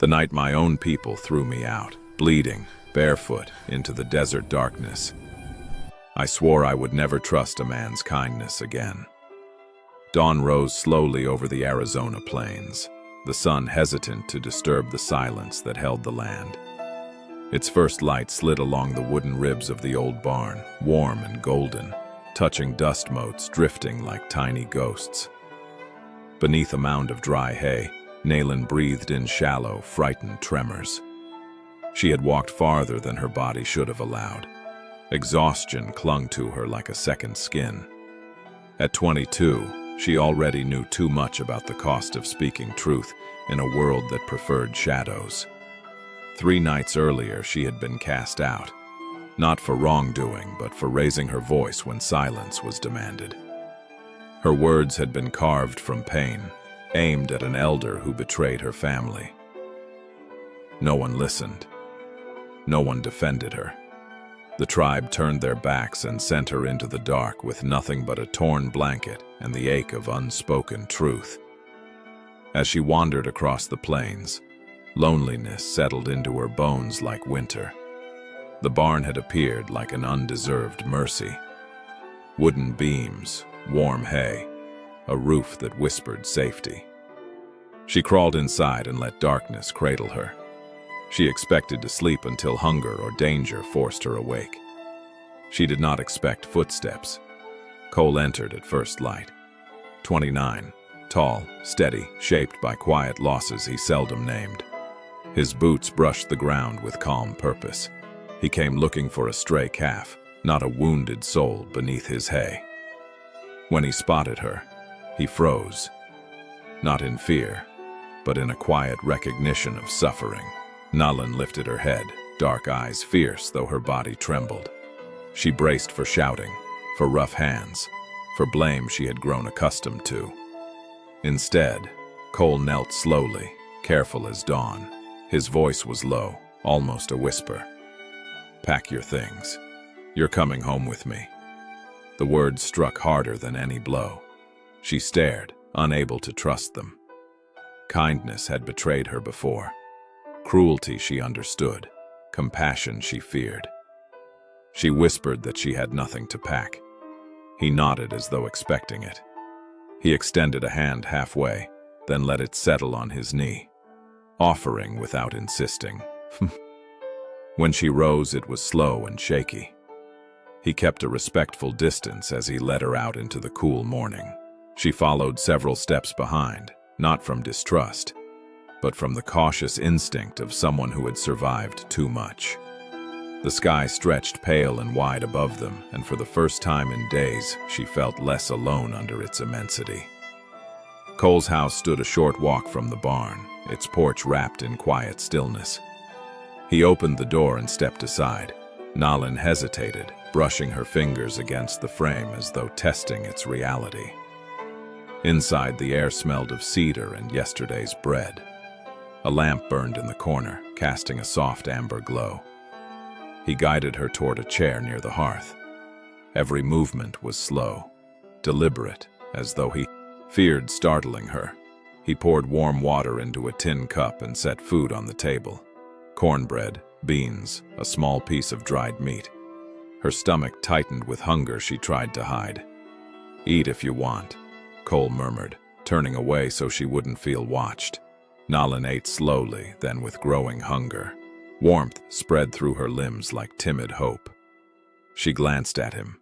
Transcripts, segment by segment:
The night my own people threw me out, bleeding, barefoot, into the desert darkness. I swore I would never trust a man's kindness again. Dawn rose slowly over the Arizona plains, the sun hesitant to disturb the silence that held the land. Its first light slid along the wooden ribs of the old barn, warm and golden, touching dust motes drifting like tiny ghosts. Beneath a mound of dry hay, Nalin breathed in shallow, frightened tremors. She had walked farther than her body should have allowed. Exhaustion clung to her like a second skin. At 22, she already knew too much about the cost of speaking truth in a world that preferred shadows. 3 nights earlier, she had been cast out, not for wrongdoing, but for raising her voice when silence was demanded. Her words had been carved from pain, aimed at an elder who betrayed her family. No one listened. No one defended her. The tribe turned their backs and sent her into the dark with nothing but a torn blanket and the ache of unspoken truth. As she wandered across the plains, loneliness settled into her bones like winter. The barn had appeared like an undeserved mercy. Wooden beams, warm hay, a roof that whispered safety. She crawled inside and let darkness cradle her. She expected to sleep until hunger or danger forced her awake. She did not expect footsteps. Cole entered at first light. 29, tall, steady, shaped by quiet losses he seldom named. His boots brushed the ground with calm purpose. He came looking for a stray calf, not a wounded soul beneath his hay. When he spotted her, he froze, not in fear, but in a quiet recognition of suffering. Nalin lifted her head, dark eyes fierce though her body trembled. She braced for shouting, for rough hands, for blame she had grown accustomed to. Instead, Cole knelt slowly, careful as dawn. His voice was low, almost a whisper. "Pack your things. You're coming home with me." The words struck harder than any blow. She stared, unable to trust them. Kindness had betrayed her before. Cruelty she understood. Compassion she feared. She whispered that she had nothing to pack. He nodded as though expecting it. He extended a hand halfway, then let it settle on his knee, offering without insisting. When she rose, it was slow and shaky. He kept a respectful distance as he led her out into the cool morning. She followed several steps behind, not from distrust, but from the cautious instinct of someone who had survived too much. The sky stretched pale and wide above them, and for the first time in days, she felt less alone under its immensity. Cole's house stood a short walk from the barn, its porch wrapped in quiet stillness. He opened the door and stepped aside. Nalin hesitated, brushing her fingers against the frame as though testing its reality. Inside, the air smelled of cedar and yesterday's bread. A lamp burned in the corner, casting a soft amber glow. He guided her toward a chair near the hearth. Every movement was slow, deliberate, as though he feared startling her. He poured warm water into a tin cup and set food on the table. Cornbread, beans, a small piece of dried meat. Her stomach tightened with hunger she tried to hide. "Eat if you want," Cole murmured, turning away so she wouldn't feel watched. Nalin ate slowly, then with growing hunger. Warmth spread through her limbs like timid hope. She glanced at him.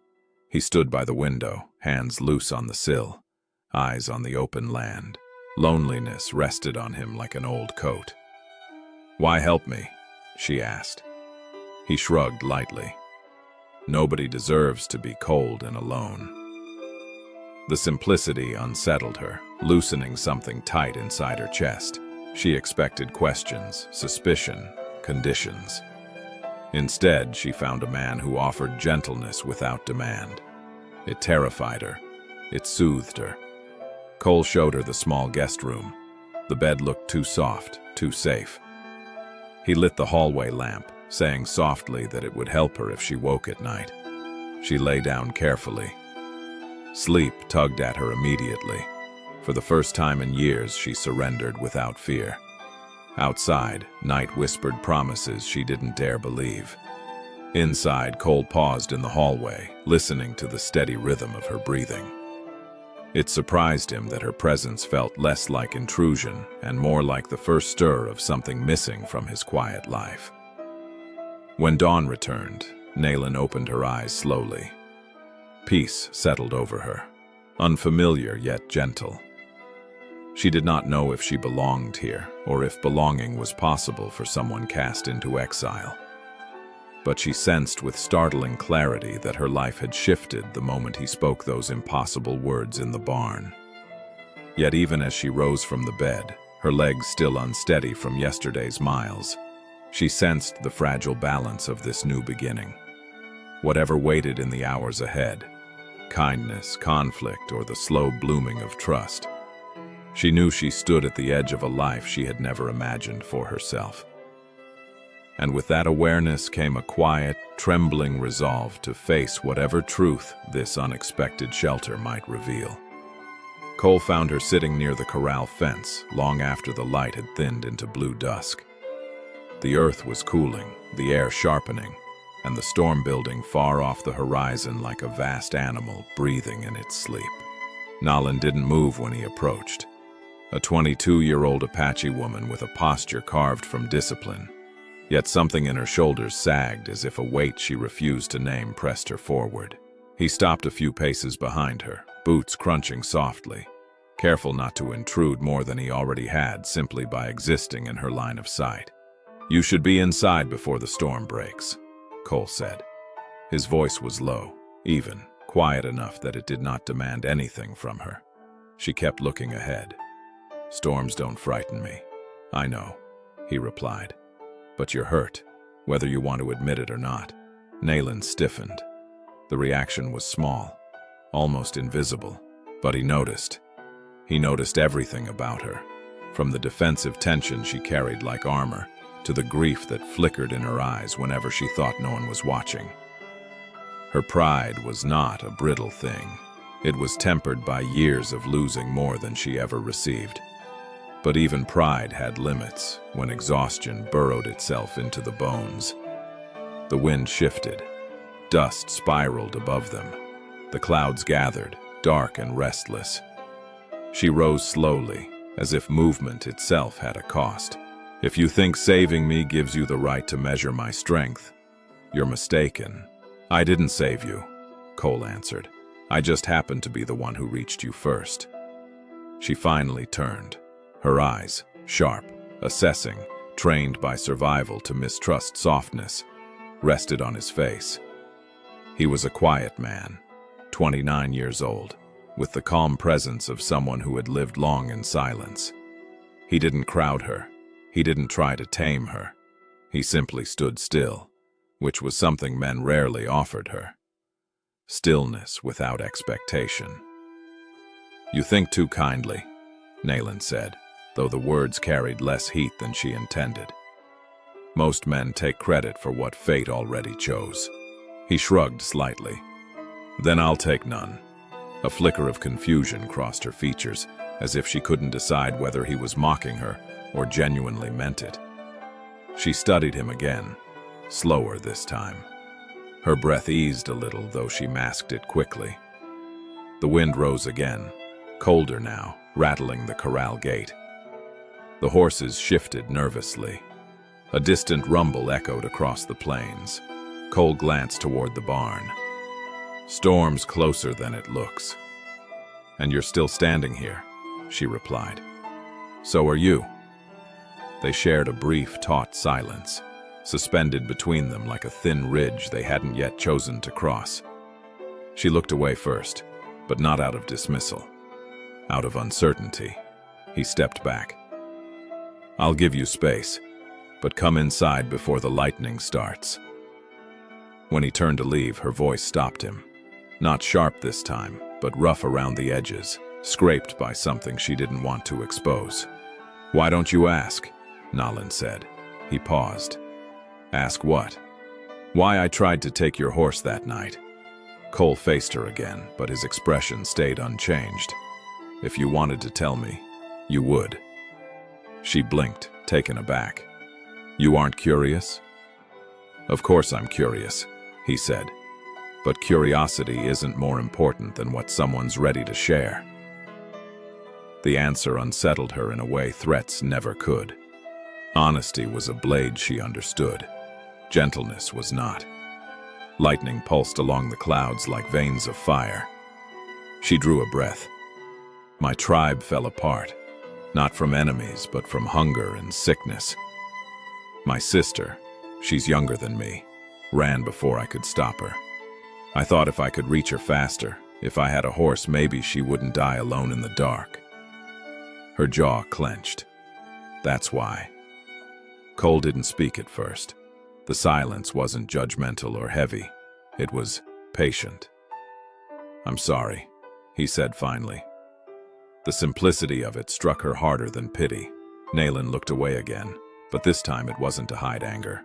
He stood by the window, hands loose on the sill, eyes on the open land. Loneliness rested on him like an old coat. "Why help me?" she asked. He shrugged lightly. Nobody deserves to be cold and alone. The simplicity unsettled her, loosening something tight inside her chest. She expected questions, suspicion, conditions. Instead, she found a man who offered gentleness without demand. It terrified her. It soothed her. Cole showed her the small guest room. The bed looked too soft, too safe. He lit the hallway lamp, saying softly that it would help her if she woke at night. She lay down carefully. Sleep tugged at her immediately. For the first time in years, she surrendered without fear. Outside, night whispered promises she didn't dare believe. Inside, Cole paused in the hallway, listening to the steady rhythm of her breathing. It surprised him that her presence felt less like intrusion and more like the first stir of something missing from his quiet life. When dawn returned, Nalin opened her eyes slowly. Peace settled over her, unfamiliar yet gentle. She did not know if she belonged here, or if belonging was possible for someone cast into exile. But she sensed with startling clarity that her life had shifted the moment he spoke those impossible words in the barn. Yet even as she rose from the bed, her legs still unsteady from yesterday's miles, she sensed the fragile balance of this new beginning. Whatever waited in the hours ahead, kindness, conflict, or the slow blooming of trust, she knew she stood at the edge of a life she had never imagined for herself. And with that awareness came a quiet, trembling resolve to face whatever truth this unexpected shelter might reveal. Cole found her sitting near the corral fence long after the light had thinned into blue dusk. The earth was cooling, the air sharpening, and the storm building far off the horizon like a vast animal breathing in its sleep. Nalin didn't move when he approached. A 22-year-old Apache woman with a posture carved from discipline, yet something in her shoulders sagged as if a weight she refused to name pressed her forward. He stopped a few paces behind her, boots crunching softly, careful not to intrude more than he already had simply by existing in her line of sight. "You should be inside before the storm breaks," Cole said. His voice was low, even, quiet enough that it did not demand anything from her. She kept looking ahead. "Storms don't frighten me. I know," he replied. "But you're hurt, whether you want to admit it or not." Nalin stiffened. The reaction was small, almost invisible, but he noticed. He noticed everything about her, from the defensive tension she carried like armor, to the grief that flickered in her eyes whenever she thought no one was watching. Her pride was not a brittle thing. It was tempered by years of losing more than she ever received. But even pride had limits when exhaustion burrowed itself into the bones. The wind shifted. Dust spiraled above them. The clouds gathered, dark and restless. She rose slowly, as if movement itself had a cost. "If you think saving me gives you the right to measure my strength, you're mistaken. I didn't save you," Cole answered. "I just happened to be the one who reached you first." She finally turned. Her eyes, sharp, assessing, trained by survival to mistrust softness, rested on his face. He was a quiet man, 29 years old, with the calm presence of someone who had lived long in silence. He didn't crowd her. He didn't try to tame her. He simply stood still, which was something men rarely offered her. Stillness without expectation. "You think too kindly," Nalin said, though the words carried less heat than she intended. "Most men take credit for what fate already chose." He shrugged slightly. "Then I'll take none." A flicker of confusion crossed her features, as if she couldn't decide whether he was mocking her or genuinely meant it. She studied him again, slower this time. Her breath eased a little, though she masked it quickly. The wind rose again, colder now, rattling the corral gate. The horses shifted nervously. A distant rumble echoed across the plains. Cole glanced toward the barn. "Storm's closer than it looks." "And you're still standing here," she replied. "So are you." They shared a brief, taut silence, suspended between them like a thin ridge they hadn't yet chosen to cross. She looked away first, but not out of dismissal. Out of uncertainty. He stepped back. "I'll give you space, but come inside before the lightning starts." When he turned to leave, her voice stopped him. Not sharp this time, but rough around the edges, scraped by something she didn't want to expose. "Why don't you ask?" Nalin said. He paused. "Ask what?" "Why I tried to take your horse that night." Cole faced her again, but his expression stayed unchanged. "If you wanted to tell me, you would." She blinked, taken aback. "You aren't curious?" "Of course I'm curious," he said. "But curiosity isn't more important than what someone's ready to share." The answer unsettled her in a way threats never could. Honesty was a blade she understood. Gentleness was not. Lightning pulsed along the clouds like veins of fire. She drew a breath. "My tribe fell apart, not from enemies, but from hunger and sickness. My sister, she's younger than me, ran before I could stop her. I thought if I could reach her faster, if I had a horse, maybe she wouldn't die alone in the dark." Her jaw clenched. "That's why." Cole didn't speak at first. The silence wasn't judgmental or heavy. It was patient. "I'm sorry," he said finally. The simplicity of it struck her harder than pity. Nalin looked away again, but this time it wasn't to hide anger.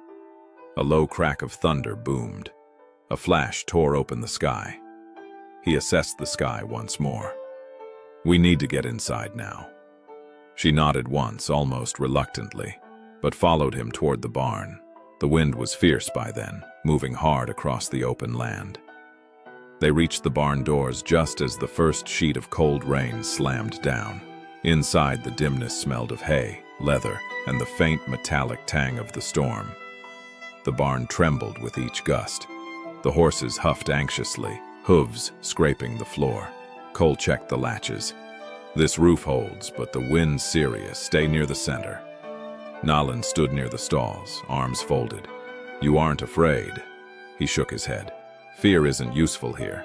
A low crack of thunder boomed. A flash tore open the sky. He assessed the sky once more. "We need to get inside now." She nodded once, almost reluctantly, but followed him toward the barn. The wind was fierce by then, moving hard across the open land. They reached the barn doors just as the first sheet of cold rain slammed down. Inside, the dimness smelled of hay, leather, and the faint metallic tang of the storm. The barn trembled with each gust. The horses huffed anxiously, hooves scraping the floor. Cole checked the latches. "This roof holds, but the wind's serious. Stay near the center." Nalin stood near the stalls, arms folded. "You aren't afraid?" He shook his head. "Fear isn't useful here."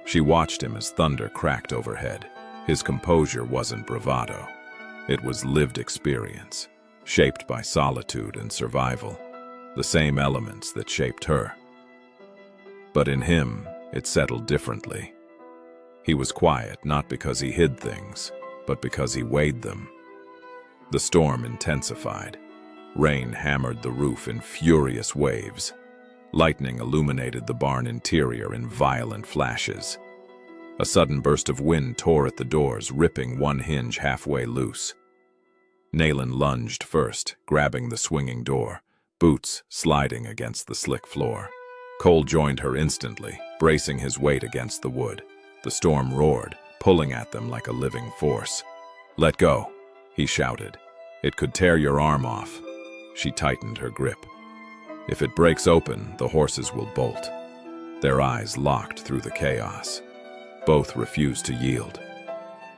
She watched him as thunder cracked overhead. His composure wasn't bravado. It was lived experience, shaped by solitude and survival, the same elements that shaped her. But in him, it settled differently. He was quiet not because he hid things, but because he weighed them. The storm intensified. Rain hammered the roof in furious waves. Lightning illuminated the barn interior in violent flashes. A sudden burst of wind tore at the doors, ripping one hinge halfway loose. Nalin lunged first, grabbing the swinging door, boots sliding against the slick floor. Cole joined her instantly, bracing his weight against the wood. The storm roared, pulling at them like a living force. "Let go," he shouted. "It could tear your arm off." She tightened her grip. "If it breaks open, the horses will bolt." Their eyes locked through the chaos. Both refused to yield.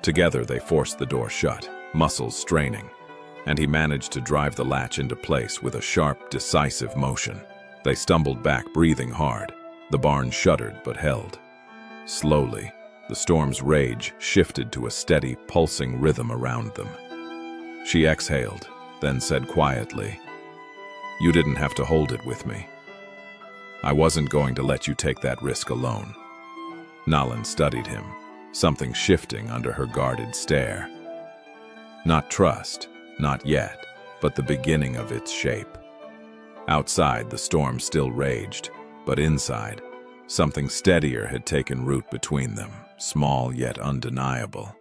Together they forced the door shut, muscles straining, and he managed to drive the latch into place with a sharp, decisive motion. They stumbled back, breathing hard. The barn shuddered but held. Slowly, the storm's rage shifted to a steady, pulsing rhythm around them. She exhaled, then said quietly, "You didn't have to hold it with me. I wasn't going to let you take that risk alone." Nalin studied him, something shifting under her guarded stare. Not trust, not yet, but the beginning of its shape. Outside, the storm still raged, but inside, something steadier had taken root between them, small yet undeniable.